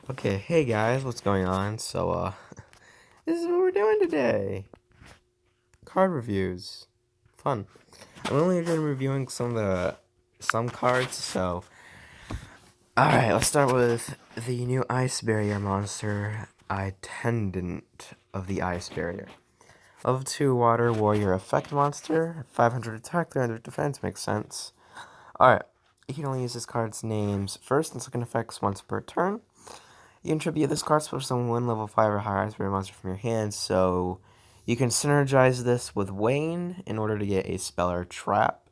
Okay, hey guys, what's going on? This is what we're doing today. Card reviews. Fun. I'm only going to be reviewing some cards, so alright, let's start with the new Ice Barrier monster, Attendant of the Ice Barrier. Level 2 Water Warrior Effect Monster, 500 attack, 300 defense, makes sense. Alright, you can only use this card's names first and second effects once per turn. You can tribute this card for some one level 5 or higher Ice Barrier monster from your hand, so you can synergize this with Wayne in order to get a spell or trap.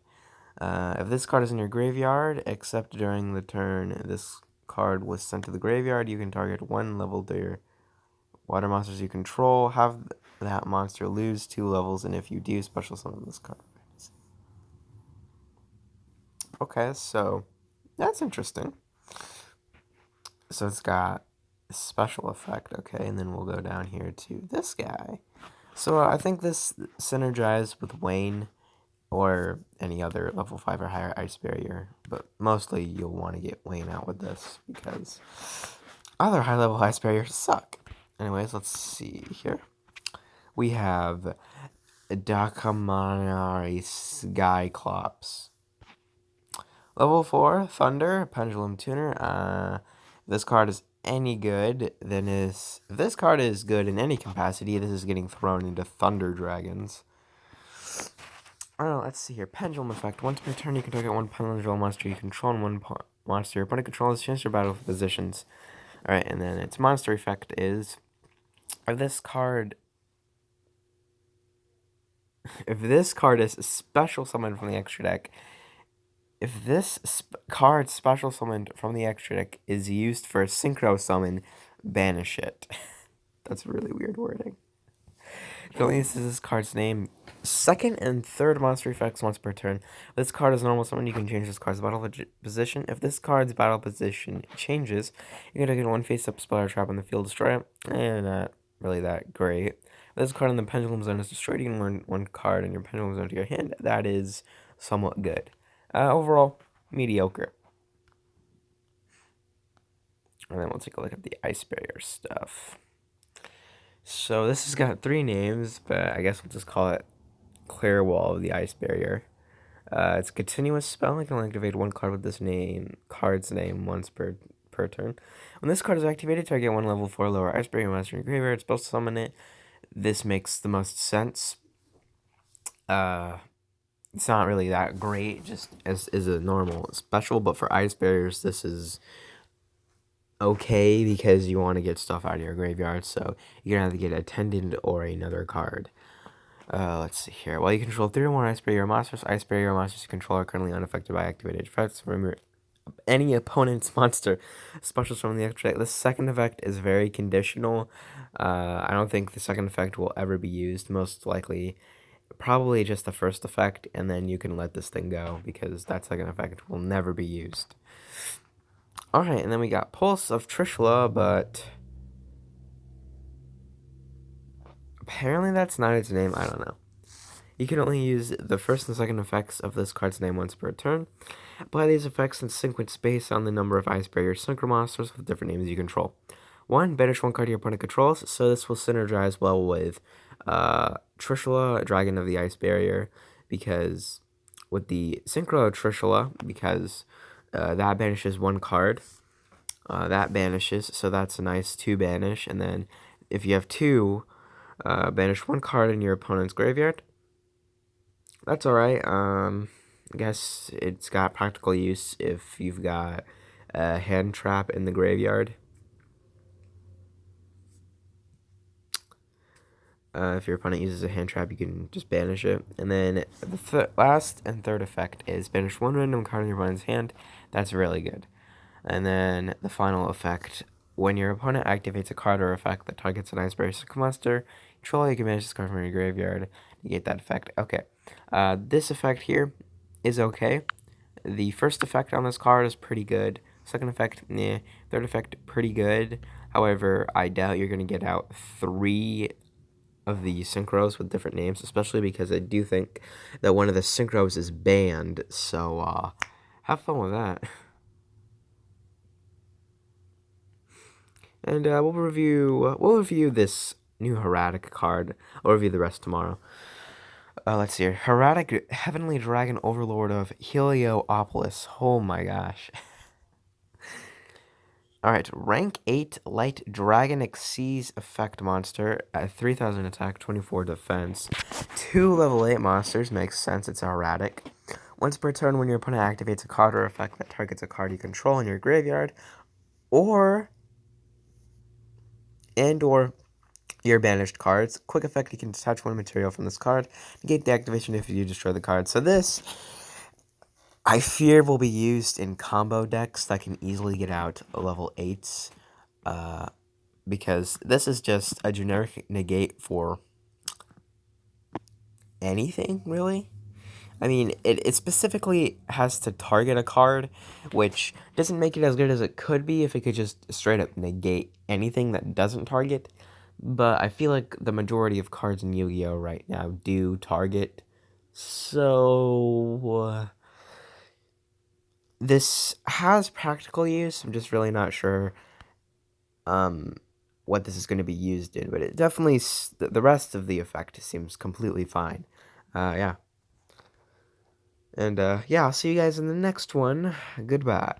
If this card is in your graveyard, except during the turn this card was sent to the graveyard, you can target one level 3 water monsters you control, have that monster lose 2 levels, and if you do, special summon this card. Okay, so that's interesting. So it's got a special effect, okay, and then we'll go down here to this guy. So I think this synergized with Wayne or any other level 5 or higher Ice Barrier, but mostly you'll want to get Wayne out with this because other high level Ice Barriers suck. Anyways, let's see here. We have Dakamanari Skyclops. Level 4, Thunder, Pendulum Tuner. This card is any good, then is... If this card is good in any capacity, this is getting thrown into Thunder Dragons. Let's see here. Pendulum Effect. Once per turn, you can target one Pendulum monster you control and one monster your opponent controls. Change your battle positions. Alright, and then its monster effect is... If this card is special summoned from the extra deck, if this card special summoned from the extra deck is used for a synchro summon, banish it. That's really weird wording. It only uses this card's name. Second and third monster effects once per turn. If this card is normal summon, you can change this card's battle position. If this card's battle position changes, you can take one face-up spell or trap on the field, destroy it. Not really that great. If this card in the Pendulum Zone is destroyed, you can learn one card in your Pendulum Zone to your hand. That is somewhat good. Overall, mediocre. And then we'll take a look at the Ice Barrier stuff. So this has got 3 names, but I guess we'll just call it Clear Wall of the Ice Barrier. It's a continuous spell. I can only activate one card with this card's name once per turn. When this card is activated, target one level 4 lower Ice Barrier monster in your graveyard. It's supposed to summon it. This makes the most sense. It's not really that great, just as a normal special, but for Ice Barriers, this is okay because you want to get stuff out of your graveyard, so you're gonna have to get Attendant or another card. Let's see here. While you control 3 or more Ice Barrier monsters you control are currently unaffected by activated effects. Remember, any opponent's monster specials from the extra deck. The second effect is very conditional. I don't think the second effect will ever be used. Most likely, probably just the first effect, and then you can let this thing go because that second effect will never be used. Alright, and then we got Pulse of Trishula, but apparently that's not its name. I don't know. You can only use the first and second effects of this card's name once per turn. Apply these effects in sequence based on the number of Ice Barrier Synchro monsters with different names you control. 1. Banish one card your opponent controls, so this will synergize well with Trishula, Dragon of the Ice Barrier, because with the Synchro Trishula, because that banishes one card. That banishes, so that's a nice 2 banish, and then if you have 2, banish one card in your opponent's graveyard. That's alright. I guess it's got practical use if you've got a hand trap in the graveyard. If your opponent uses a hand trap, you can just banish it. And then the last and third effect is banish one random card in your opponent's hand. That's really good. And then the final effect, when your opponent activates a card or effect that targets an Ice Barrier monster, control, you can banish this card from your graveyard to get that effect. Okay. This effect here is okay. The first effect on this card is pretty good. Second effect, nah. Third effect, pretty good. However, I doubt you're going to get out 3 of the synchros with different names, especially because I do think that one of the synchros is banned. So, have fun with that. And we'll review this new Heradic card. I'll review the rest tomorrow. Let's see here. Heradic Heavenly Dragon Overlord of Heliopolis. Oh my gosh. Alright, rank 8 Light Dragon Exceeds Effect Monster at 3000 attack, 24 defense. 2 level 8 monsters, makes sense, it's erratic. Once per turn, when your opponent activates a card or effect that targets a card you control in your graveyard, or your banished cards. Quick effect, you can detach one material from this card. Negate the activation if you destroy the card. So this, I fear, will be used in combo decks that can easily get out level 8s. Because this is just a generic negate for anything, really. I mean, it specifically has to target a card, which doesn't make it as good as it could be if it could just straight up negate anything that doesn't target. But I feel like the majority of cards in Yu-Gi-Oh! Right now do target. So, this has practical use. I'm just really not sure what this is going to be used in. But it definitely, the rest of the effect seems completely fine. Yeah. And, yeah, I'll see you guys in the next one. Goodbye.